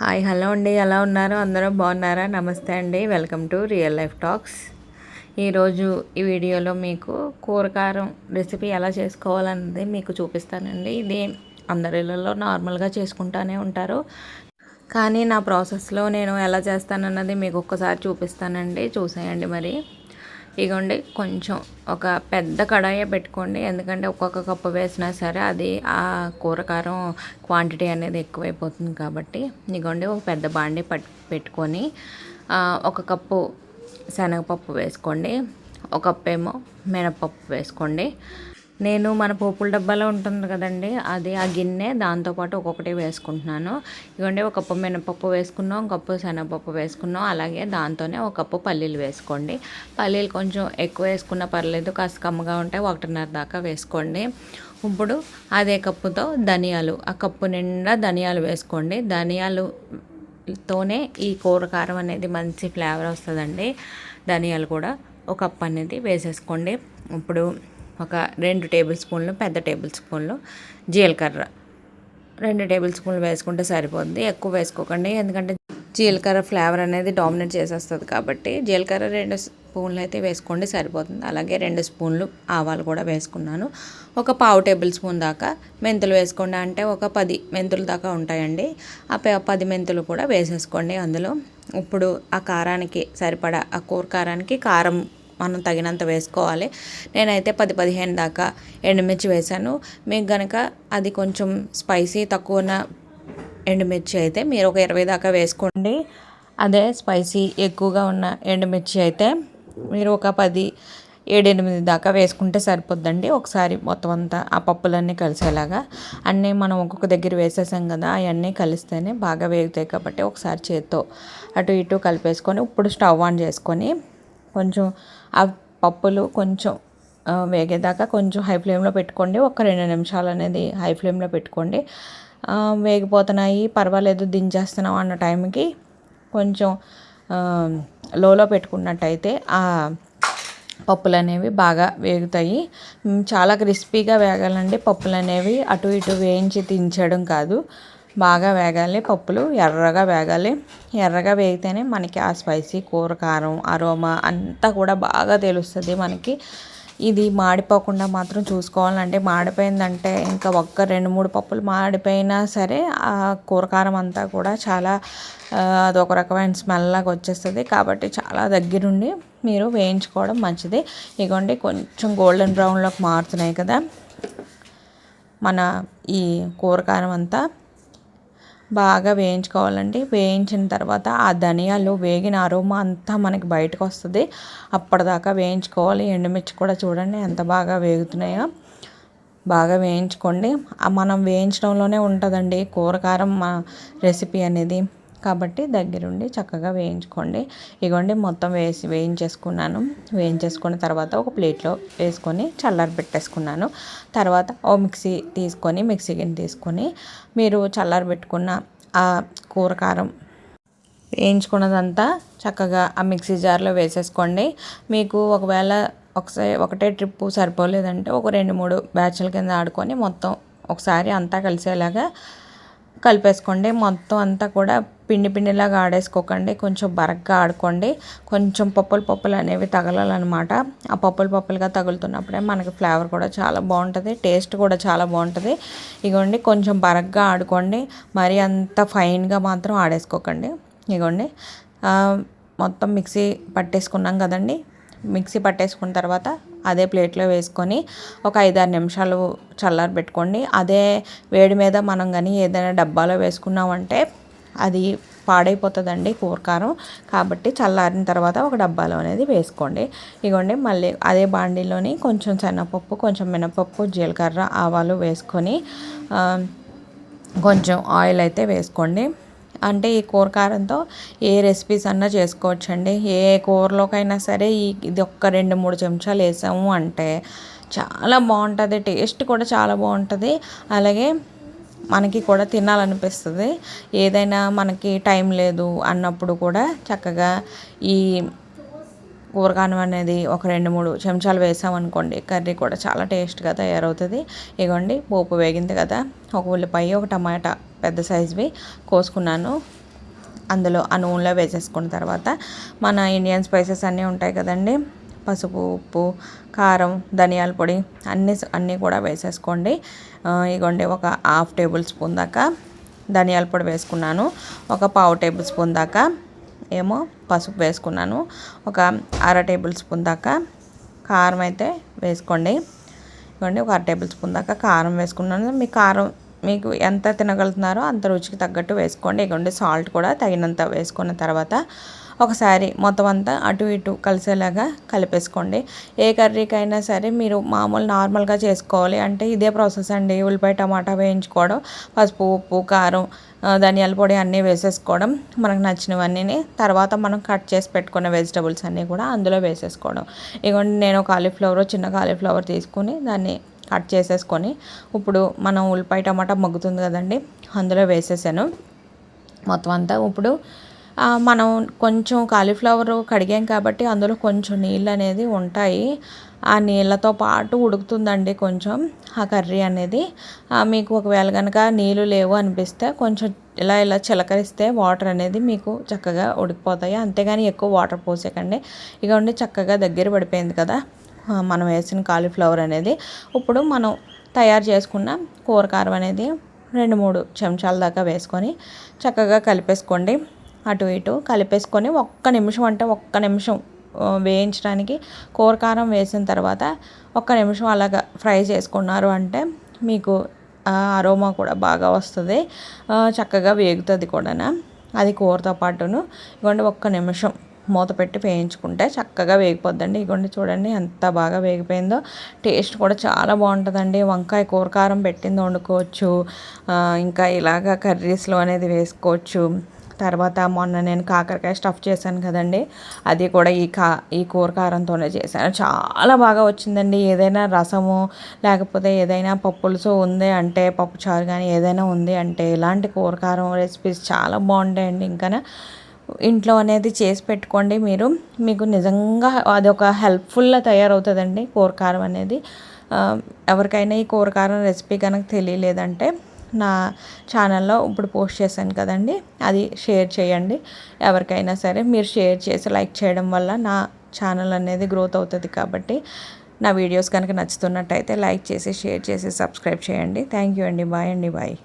Hi hello అండి, ఎలా ఉన్నారు? అందరూ బాగున్నారా? నమస్తే అండి, welcome to real life talks. ఈరోజు ఈ వీడియోలో మీకు కూరకారం రెసిపీ ఎలా చేసుకోవాలన్నది మీకు చూపిస్తానండి. ఇది అందరి ఇళ్ళలో నార్మల్గా చేసుకుంటూనే ఉంటారు, కానీ నా ప్రాసెస్లో నేను ఎలా చేస్తానన్నది మీకు ఒక్కసారి చూపిస్తానండి. చూసేయండి మరి. ఇగోండి, కొంచెం ఒక పెద్ద కడాయి పెట్టుకోండి, ఎందుకంటే ఒక్కొక్క కప్పు వేసినా సరే అది ఆ కూరకారం క్వాంటిటీ అనేది ఎక్కువైపోతుంది కాబట్టి. ఇగోండి, ఒక పెద్ద బాండి పెట్టుకొని ఒక కప్పు శనగపప్పు వేసుకోండి, ఒక కప్పు ఏమో మినపప్పు వేసుకోండి. నేను మన పోపుల డబ్బాలో ఉంటుంది కదండి, అది ఆ గిన్నె, దాంతోపాటు ఒక్కొక్కటి వేసుకుంటున్నాను. ఇవ్వండి, ఒక కప్పు మినపప్పు వేసుకున్నాం, ఒక కప్పు శనగపప్పు వేసుకున్నాం, అలాగే దాంతోనే ఒక కప్పు పల్లీలు వేసుకోండి. పల్లీలు కొంచెం ఎక్కువ వేసుకున్నా పర్లేదు, కాస్త కమ్మగా ఉంటే 1.5 దాకా వేసుకోండి. ఇప్పుడు అదే కప్పుతో ధనియాలు, ఆ కప్పు నిండా ధనియాలు వేసుకోండి. ధనియాలుతోనే ఈ కూరకారం అనేది మంచి ఫ్లేవర్ వస్తుందండి. ధనియాలు కూడా ఒక కప్పు అనేది వేసేసుకోండి. ఇప్పుడు ఒక 2 టేబుల్ స్పూన్లు, పెద్ద టేబుల్ స్పూన్లు జీలకర్ర, 2 టేబుల్ స్పూన్లు వేసుకుంటే సరిపోద్ది. ఎక్కువ వేసుకోకండి, ఎందుకంటే జీలకర్ర ఫ్లేవర్ అనేది డామినేట్ చేసేస్తుంది కాబట్టి. జీలకర్ర 2 స్పూన్లు అయితే వేసుకోండి, సరిపోతుంది. అలాగే 2 స్పూన్లు ఆవాలు కూడా వేసుకున్నాను. ఒక 1/2 టేబుల్ స్పూన్ దాకా మెంతులు వేసుకోండి, అంటే ఒక 10 మెంతులు దాకా ఉంటాయండి. ఆ 10 మెంతులు కూడా వేసేసుకోండి అందులో. ఇప్పుడు ఆ కారానికి సరిపడా, ఆ కూర కారానికి కారం మనం తగినంత వేసుకోవాలి. నేనైతే 10-15 దాకా ఎండుమిర్చి వేసాను. మీకు కనుక అది కొంచెం స్పైసీ తక్కువ ఎండుమిర్చి అయితే మీరు ఒక 20 దాకా వేసుకోండి. అదే స్పైసీ ఎక్కువగా ఉన్న ఎండుమిర్చి అయితే మీరు ఒక 7-8 దాకా వేసుకుంటే సరిపోద్దండి. ఒకసారి మొత్తం అంతా ఆ పప్పులన్నీ కలిసేలాగా, అన్నీ మనం ఒక్కొక్క దగ్గర వేసేసాం కదా, అవన్నీ కలిస్తేనే బాగా వేగుతాయి కాబట్టి ఒకసారి చేత్తో అటు ఇటు కలిపేసుకొని ఇప్పుడు స్టవ్ ఆన్ చేసుకొని కొంచెం ఆ పప్పులు కొంచెం వేగేదాకా కొంచెం హై ఫ్లేమ్లో పెట్టుకోండి. ఒక 2 నిమిషాలు అనేది హై ఫ్లేమ్లో పెట్టుకోండి. వేగిపోతున్నాయి, పర్వాలేదు, దించేస్తున్నాం అన్న టైంకి కొంచెం లోలో పెట్టుకున్నట్టయితే ఆ పప్పులు అనేవి బాగా వేగుతాయి. చాలా క్రిస్పీగా వేగాలండి పప్పులు అనేవి, అటు ఇటు వేయించి దించడం కాదు. బాగా వేగాలి పప్పులు, ఎర్రగా వేగాలి. ఎర్రగా వేగితేనే మనకి ఆ స్పైసీ కూర కారం అరోమా అంతా కూడా బాగా తెలుస్తుంది మనకి. ఇది మాడిపోకుండా మాత్రం చూసుకోవాలంటే, మాడిపోయిందంటే ఇంకా ఒక్క 2-3 పప్పులు మాడిపోయినా సరే ఆ కూరకారం అంతా కూడా చాలా అదొక రకమైన స్మెల్ లాగా వచ్చేస్తుంది. కాబట్టి చాలా దగ్గరుండి మీరు వేయించుకోవడం మంచిది. ఇగోండి, కొంచెం గోల్డెన్ బ్రౌన్లోకి మారుతున్నాయి కదా మన ఈ కూరకారం అంతా. బాగా వేయించుకోవాలండి. వేయించిన తర్వాత ఆ ధనియాలు వేగిన అరోమా అంతా మనకి బయటకు వస్తుంది. అప్పటిదాకా వేయించుకోవాలి. ఎండుమిర్చి కూడా చూడండి ఎంత బాగా వేగుతున్నాయో. బాగా వేయించుకోండి. మనం వేయించడంలోనే ఉంటుందండి కూరకారం రెసిపీ అనేది, కాబట్టి దగ్గరుండి చక్కగా వేయించుకోండి. ఇగోండి, మొత్తం వేయించేసుకున్నాను. వేయించేసుకున్న తర్వాత ఒక ప్లేట్లో వేసుకొని చల్లారి పెట్టేసుకున్నాను. తర్వాత ఓ మిక్సీ గిన్నె తీసుకొని మీరు చల్లారి పెట్టుకున్న ఆ కూరకారం వేయించుకున్నదంతా చక్కగా ఆ మిక్సీ జార్లో వేసేసుకోండి. మీకు ఒకవేళ ఒకటే ట్రిప్పు సరిపోలేదంటే ఒక 2-3 బ్యాచ్ల కింద ఆడుకొని మొత్తం ఒకసారి అంతా కలిసేలాగా కలిపేసుకోండి. మొత్తం అంతా కూడా పిండిలాగా ఆడేసుకోకండి, కొంచెం బరగ్గా ఆడుకోండి. కొంచెం పప్పులు అనేవి తగలాలన్నమాట. ఆ పప్పులుగా తగులుతున్నప్పుడే మనకి ఫ్లేవర్ కూడా చాలా బాగుంటుంది, టేస్ట్ కూడా చాలా బాగుంటుంది. ఇగోండి, కొంచెం బరగ్గా ఆడుకోండి, మరి అంత ఫైన్గా మాత్రం ఆడేసుకోకండి. ఇగోండి, మొత్తం మిక్సీ పట్టేసుకున్నాం కదండి. మిక్సీ పట్టేసుకున్న తర్వాత అదే ప్లేట్లో వేసుకొని ఒక 5-6 నిమిషాలు చల్లారి పెట్టుకోండి. అదే వేడి మీద మనం కానీ ఏదైనా డబ్బాలో వేసుకున్నామంటే అది పాడైపోతుందండి కూరకారం. కాబట్టి చల్లారిన తర్వాత ఒక డబ్బాలో అనేది వేసుకోండి. ఇగోండి, మళ్ళీ అదే బాండీలోని కొంచెం శనగపప్పు, కొంచెం మినపప్పు, జీలకర్ర, ఆవాలు వేసుకొని కొంచెం ఆయిల్ అయితే వేసుకోండి. అంటే ఈ కూరకారంతో ఏ రెసిపీస్ అన్నా చేసుకోవచ్చండి. ఏ కూరలోకైనా సరే ఇది ఒక్క 2-3 చెంచాలు వేసాము అంటే చాలా బాగుంటుంది, టేస్ట్ కూడా చాలా బాగుంటుంది. అలాగే మనకి కూడా తినాలనిపిస్తుంది. ఏదైనా మనకి టైం లేదు అన్నప్పుడు కూడా చక్కగా ఈ కూరకారం అనేది ఒక 2-3 చెంచాలు వేసామనుకోండి, కర్రీ కూడా చాలా టేస్ట్గా తయారవుతుంది. ఇగోండి, పోపు వేగింది కదా, ఒక ఉల్లిపాయ, ఒక టమాటా పెద్ద సైజువి కోసుకున్నాను. అందులో ఆ నూనెలో వేసేసుకున్న తర్వాత మన ఇండియన్ స్పైసెస్ అన్నీ ఉంటాయి కదండి, పసుపు, ఉప్పు, కారం, ధనియాల పొడి అన్నీ కూడా వేసేసుకోండి. ఇగోండి ఒక 1/2 టేబుల్ స్పూన్ దాకా ధనియాల పొడి వేసుకున్నాను. ఒక 1/4 టేబుల్ స్పూన్ దాకా ఏమో పసుపు వేసుకున్నాను. ఒక 1/2 టేబుల్ స్పూన్ దాకా కారం అయితే వేసుకోండి. ఇవ్వండి ఒక 1/2 టేబుల్ స్పూన్ దాకా కారం వేసుకున్నాను. మీ కారం మీకు ఎంత తినగలుగుతున్నారో అంత రుచికి తగ్గట్టు వేసుకోండి. ఇవ్వండి సాల్ట్ కూడా తగినంత వేసుకున్న తర్వాత ఒకసారి మొత్తం అంతా అటు ఇటు కలిసేలాగా కలిపేసుకోండి. ఏ కర్రీకైనా సరే మీరు మామూలు నార్మల్గా చేసుకోవాలి అంటే ఇదే ప్రాసెస్ అండి. ఉల్లిపాయ టమాటా వేయించుకోవడం, పసుపు, ఉప్పు, కారం, ధనియాల పొడి అన్నీ వేసేసుకోవడం, మనకు నచ్చినవన్నీ తర్వాత మనం కట్ చేసి పెట్టుకున్న వెజిటబుల్స్ అన్నీ కూడా అందులో వేసేసుకోవడం. ఇదిగోండి నేను చిన్న కాలీఫ్లవర్ తీసుకుని దాన్ని కట్ చేసేసుకొని ఇప్పుడు మనం ఉల్లిపాయ టమాటా మగ్గుతుంది కదండి, అందులో వేసేసాను మొత్తం అంతా. ఇప్పుడు మనం కొంచెం కాలీఫ్లవర్ కడిగాం కాబట్టి అందులో కొంచెం నీళ్ళు అనేది ఉంటాయి. ఆ నీళ్ళతో పాటు ఉడుకుతుందండి కొంచెం ఆ కర్రీ అనేది. మీకు ఒకవేళ కనుక నీళ్ళు లేవు అనిపిస్తే కొంచెం ఇలా చిలకరిస్తే వాటర్ అనేది మీకు చక్కగా ఉడికిపోతాయి. అంతేగాని ఎక్కువ వాటర్ పోసేకండి. ఇక చక్కగా దగ్గర పడిపోయింది కదా మనం వేసిన కాలీఫ్లవర్ అనేది. ఇప్పుడు మనం తయారు చేసుకున్న కూర కారం అనేది 2-3 చెంచాల దాకా వేసుకొని చక్కగా కలిపేసుకోండి. అటు ఇటు కలిపేసుకొని ఒక్క నిమిషం వేయించడానికి కూర కారం వేసిన తర్వాత 1 నిమిషం అలాగా ఫ్రై చేసుకున్నారు అంటే మీకు అరోమా కూడా బాగా వస్తుంది, చక్కగా వేగుతుంది కూడా అది కూరతో పాటును. ఇదిగోండి 1 నిమిషం మూత పెట్టి వేయించుకుంటే చక్కగా వేగిపోద్దండి. ఇదిగోండి చూడండి ఎంత బాగా వేగిపోయిందో. టేస్ట్ కూడా చాలా బాగుంటుందండి. వంకాయ కూర కారం పెట్టింది వండుకోవచ్చు, ఇంకా ఇలాగ కర్రీస్లో అనేది వేసుకోవచ్చు. తర్వాత మొన్న నేను కాకరకాయ స్టఫ్ చేశాను కదండి, అది కూడా ఈ కూర కారంతోనే చేశాను. చాలా బాగా వచ్చిందండి. ఏదైనా రసము లేకపోతే ఏదైనా పప్పులుసో ఉంది అంటే, పప్పుచారు కానీ ఏదైనా ఉంది అంటే ఇలాంటి కూర కారం రెసిపీస్ చాలా బాగుంటాయండి. ఇంకా ఇంట్లో అనేది చేసి పెట్టుకోండి మీరు. మీకు నిజంగా అదొక హెల్ప్ఫుల్గా తయారవుతుందండి కూర కారం అనేది. ఎవరికైనా ఈ కూర కారం రెసిపీ కనుక తెలియలేదంటే నా ఛానల్లో ఇప్పుడు పోస్ట్ చేశాను కదండి, అది షేర్ చేయండి. ఎవరికైనా సరే మీరు షేర్ చేసి లైక్ చేయడం వల్ల నా ఛానల్ అనేది గ్రోత్ అవుతుంది. కాబట్టి నా వీడియోస్ కనుక నచ్చుతున్నట్టయితే లైక్ చేసి, షేర్ చేసి, సబ్స్క్రైబ్ చేయండి. థ్యాంక్ యూ అండి. బాయ్ అండి. బాయ్.